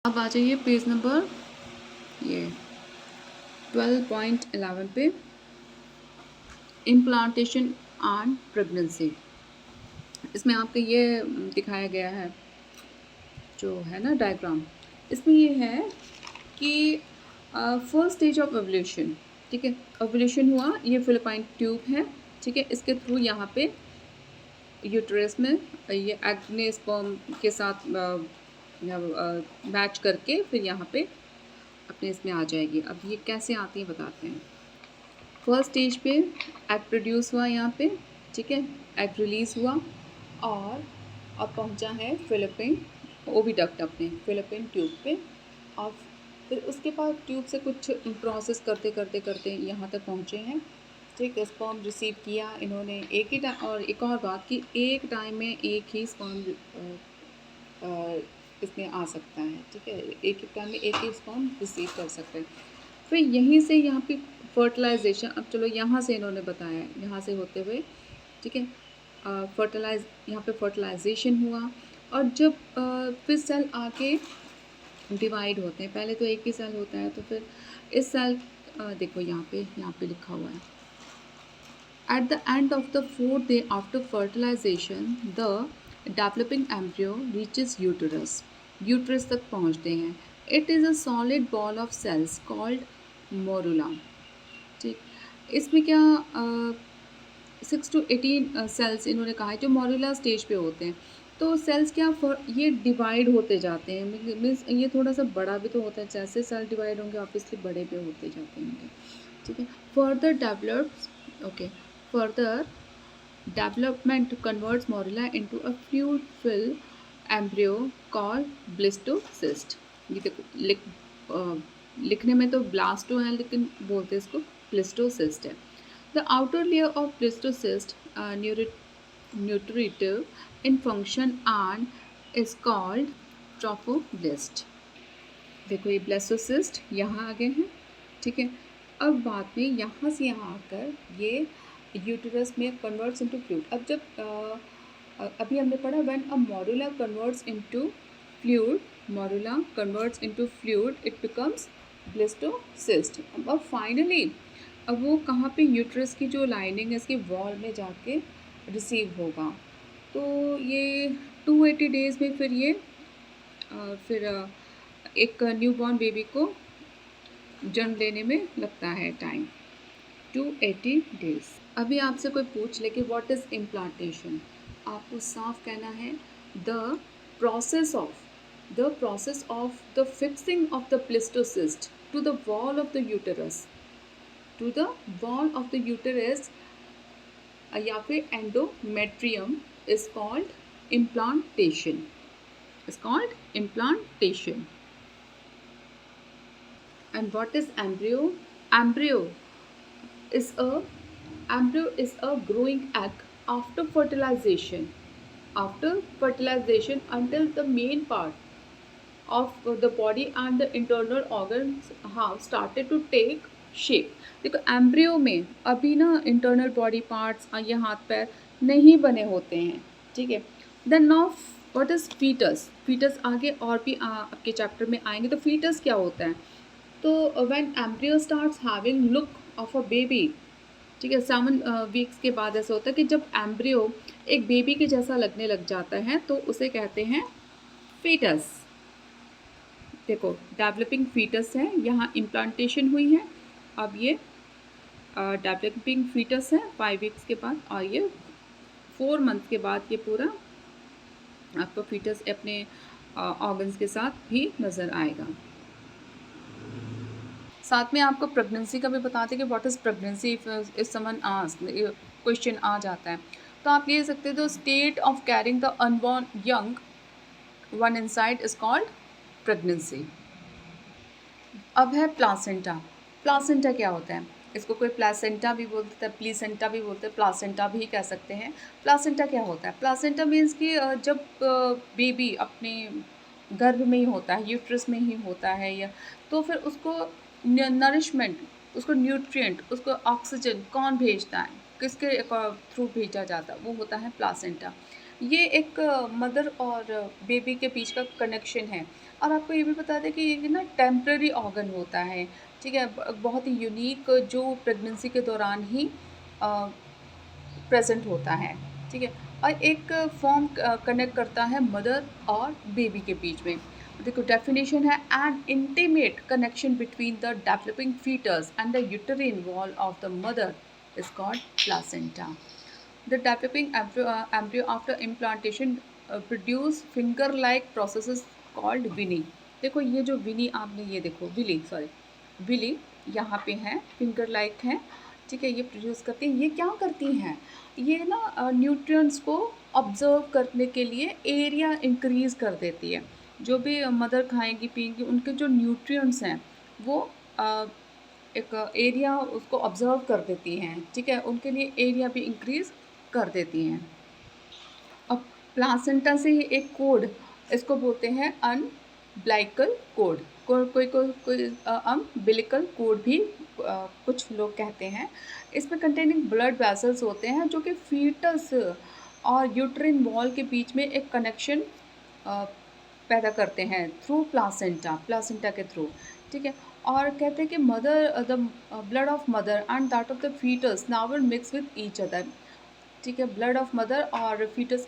अब आ जाइए page number ये 12.11 पे, इम्प्लांटेशन एंड प्रेगनेंसी। इसमें आपको ये दिखाया गया है जो है ना डायग्राम, इसमें ये है कि फर्स्ट स्टेज ऑफ एवोल्यूशन, ठीक है, एवोल्यूशन हुआ, ये फिलिपाइन ट्यूब है, ठीक है, इसके थ्रू यहाँ पे यूट्रस में ये एग ने स्पर्म के साथ मैच करके फिर यहाँ पे अपने इसमें आ जाएगी। अब ये कैसे आती है बताते हैं। फर्स्ट स्टेज पे एग प्रोड्यूस हुआ यहाँ पे, ठीक है, एग रिलीज हुआ और अब पहुँचा है फिलिपिन ओविडक्ट अपने फिलिपिन ट्यूब पे, और फिर उसके बाद ट्यूब से कुछ प्रोसेस करते करते करते यहाँ तक पहुँचे हैं, ठीक है। स्पर्म रिसीव किया इन्होंने एक ही टाइम, और एक और बात कि एक टाइम में एक ही स्पर्म इसमें आ सकता है, ठीक है, एक ही टाइम में एक ही स्पर्म रिसीव कर सकते हैं। फिर यहीं से यहाँ पे फर्टिलाइजेशन, अब चलो यहाँ से इन्होंने बताया, यहाँ से होते हुए, ठीक है, यहाँ पे फर्टिलाइजेशन हुआ, और जब फिर सेल आके डिवाइड होते हैं, पहले तो एक ही सेल होता है, तो फिर इस सेल देखो यहाँ पे लिखा हुआ है, eight the end of the 4th day after fertilization the developing embryo reaches uterus, uterus तक पहुँचते हैं। It is a solid ball of cells called morula, ठीक। इसमें क्या 6 to 18 सेल्स इन्होंने कहा है जो मोरुला स्टेज पे होते हैं। तो सेल्स क्या ये डिवाइड होते जाते हैं, मीन्स ये थोड़ा सा बड़ा भी तो होता है, जैसे सेल डिवाइड होंगे ऑब्वियसली बड़े भी होते जाते होंगे, ठीक है। Further developed, okay, further development converts morula into a fluid-filled embryo called blastocyst। ये देखो लिखने में तो ब्लास्टो है लेकिन बोलते हैं इसको blastocyst है। The outer layer of blastocyst nutritive in function and is called trophoblast। देखो ये ब्लास्टोसिस्ट यहाँ आ गए हैं, ठीक है। अब बाद में यहाँ से यहाँ आकर ये यूटेरस में कन्वर्ट्स इनटू फ्लूइड। अब जब अभी हमने पढ़ा when a morula converts into fluid, morula converts into fluid it becomes blastocyst. अब फाइनली अब वो कहाँ पे यूटेरस की जो लाइनिंग है इसकी वॉल में जाके रिसीव होगा। तो ये 280 डेज़ में फिर ये फिर एक न्यूबॉर्न बेबी को जन्म लेने में लगता है टाइम 280 डेज। अभी आपसे कोई पूछ ले कि व्हाट इज़ इम्प्लांटेशन, आपको साफ कहना है the process of the fixing of the blastocyst to the wall of the uterus, to the wall of the uterus या फिर endometrium is called implantation, And what is embryo? Embryo is a growing egg after fertilization. After fertilization, until the main part of the body and the internal organs have started to take shape. देखो embryo में अभी ना internal body parts ये हाथ पैर नहीं बने होते हैं, ठीक है। Then now what is foetus, foetus आगे और भी आपके चैप्टर में आएंगे। तो फीटस क्या होता है, तो when embryo starts having look of a baby, ठीक है, 7 वीक्स के बाद ऐसा होता है कि जब एम्ब्रियो एक बेबी के जैसा लगने लग जाता है तो उसे कहते हैं फीटस। देखो डेवलपिंग फीटस है, यहाँ इम्प्लांटेशन हुई है, अब ये डेवलपिंग फीटस है 5 वीक्स के बाद, और ये 4 मंथ के बाद ये पूरा आपका फीटस अपने ऑर्गन्स के साथ भी नज़र आएगा। साथ में आपको प्रेगनेंसी का भी बताते हैं कि what is pregnancy, if someone ask, question आ जाता है तो आप ये सकते हो state of carrying the unborn young one inside is called pregnancy. अब है प्लासेंटा। प्लासेंटा क्या होता है, इसको कोई प्लासेंटा भी बोलते हैं, प्लीसेंटा भी बोलते हैं, प्लासेंटा भी कह सकते हैं। प्लासेंटा क्या होता है, प्लासेंटा मीन्स कि जब बेबी अपने गर्भ में ही होता है, यूट्रस में ही होता है, या तो फिर उसको नरिशमेंट, उसको न्यूट्रिएंट, उसको ऑक्सीजन कौन भेजता है, किसके थ्रू भेजा जाता है, वो होता है प्लासेंटा। ये एक मदर और बेबी के बीच का कनेक्शन है। और आपको ये भी बता दें कि ये ना टेम्पररी ऑर्गन होता है, ठीक है? बहुत ही यूनिक, जो प्रेगनेंसी के दौरान ही प्रेजेंट होता है, ठीक है? और एक फॉर्म कनेक्ट करता है मदर और बेबी के बीच में। देखो डेफिनेशन है, an intimate connection between the developing foetus and the uterine wall of the mother is called placenta. The developing embryo after implantation produce finger-like processes called Winnie। देखो ये जो विनी, आपने ये देखो विली, सॉरी विली यहाँ पे है, फिंगर लाइक है, ठीक है? ये प्रोड्यूस करती हैं। ये क्या करती हैं? ये ना न्यूट्रिएंट्स को ऑब्जर्व करने के लिए एरिया इंक्रीज कर देती है। जो भी मदर खाएंगी पिएंगी, उनके जो न्यूट्रिएंट्स हैं वो एक एरिया उसको ऑब्जर्व कर देती हैं, ठीक है? उनके लिए एरिया भी इंक्रीज कर देती हैं। अब प्लासेंटा से ही एक कोड, इसको बोलते हैं अनब्लाइकल कोड, कोई कोई कोई अम्बिलिकल कोड भी कुछ लोग कहते हैं। इसमें कंटेनिंग ब्लड वेसल्स होते हैं जो कि फीटस और यूट्रिन वॉल के बीच में एक कनेक्शन पैदा करते हैं थ्रू प्लासेंटा के थ्रू, ठीक है? और कहते हैं कि mother the blood of mother and that of the foetus now will mix with each other, ठीक है? ब्लड ऑफ मदर और फीटस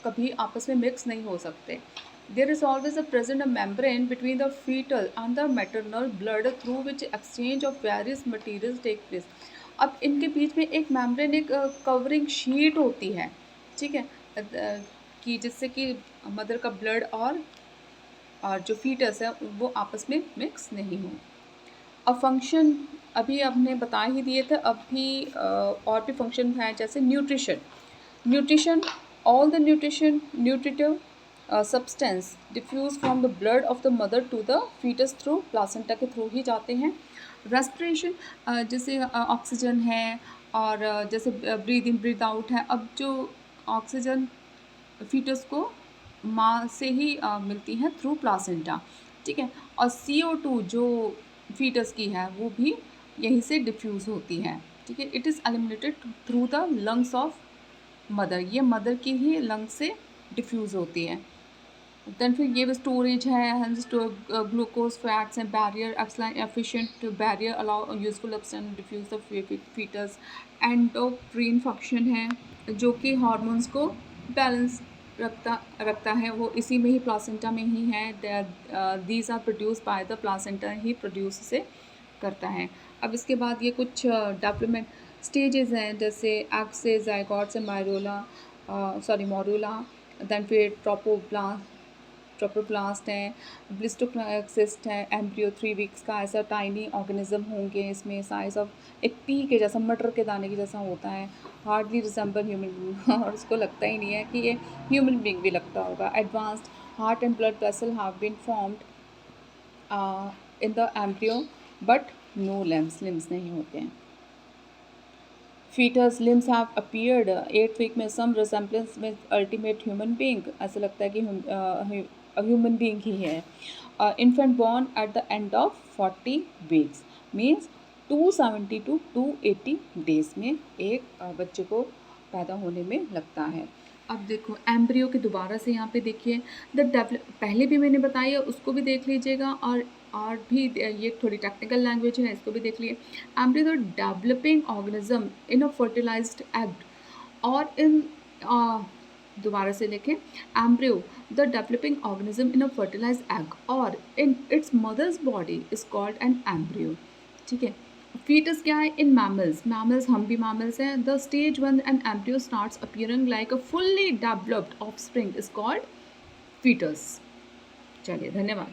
कभी आपस में मिक्स नहीं हो सकते। There is always a present a membrane between the foetal and the maternal blood through which exchange of various materials take place. अब इनके बीच में एक मेम्ब्रेन, एक कवरिंग शीट होती है, ठीक है? कि जिससे कि मदर का ब्लड और जो फीटस है वो आपस में मिक्स नहीं हो। अब फंक्शन अभी हमने बता ही दिए थे, अब भी और भी फंक्शन हैं, जैसे nutrition all the nutritive substance diffuse from the blood of the mother to the foetus through placenta के थ्रू ही जाते हैं। रेस्पिरेशन, जैसे ऑक्सीजन है, और जैसे ब्रीद इन ब्रीद आउट है। अब जो ऑक्सीजन फीटस को माँ से ही मिलती है थ्रू प्लासेंटा, ठीक है? और CO2 जो फीटस की है वो भी यहीं से डिफ्यूज़ होती है, ठीक है? It is eliminated through the lungs of mother, ये मदर की ही लंग से डिफ्यूज़ होती है। देन फिर ये स्टोरेज है, glucose fats and barrier, excellent efficient barrier allow useful substance diffuse the foetus. Endocrine function है, जो कि हार्मोन्स को बैलेंस रखता है, वो इसी में ही प्लासेंटा में ही है। These are produce by the placenta ही प्रोड्यूस से करता है। अब इसके बाद ये कुछ डेवलपमेंट स्टेजेस हैं, जैसे एग से जायगोट से मोरूला, देन फिर ट्रोपोप्लास्ट है, ब्लिस्टोसिस्ट है, एम्ब्रियो 3 वीक्स का ऐसा टाइनी ऑर्गेनिज्म होंगे इसमें, साइज ऑफ एक पी के जैसा, मटर के दाने के जैसा होता है, हार्डली रिजेंबल ह्यूमन बींग और उसको लगता ही नहीं है कि ये ह्यूमन बींग भी लगता होगा। Advanced heart and blood vessel have been formed in the embryo but no limbs नहीं होते हैं। Foetus limbs have appeared 8th week में, सम रिसेम्बलेंस में अल्टीमेट ह्यूमन बींग, ऐसा लगता है कि ह्यूमन बींग ही है। Infant born at the end of 40 weeks means 270 to 280 days में एक बच्चे को पैदा होने में लगता है। अब देखो एम्ब्रियो के दोबारा से यहाँ पे देखिए, पहले भी मैंने बताई है, उसको भी देख लीजिएगा, और भी ये थोड़ी टेक्निकल लैंग्वेज है, इसको भी देख लिए। Embryo the developing organism in a fertilised egg, और इन दोबारा से देखें, embryo the developing organism in a fertilised egg और in its mother's body is called an embryo, ठीक है? फीटस क्या है इन मैमल्स, हम भी मैमल्स हैं। The stage when an embryo starts appearing like a fully developed offspring is called foetus. चलिए, धन्यवाद।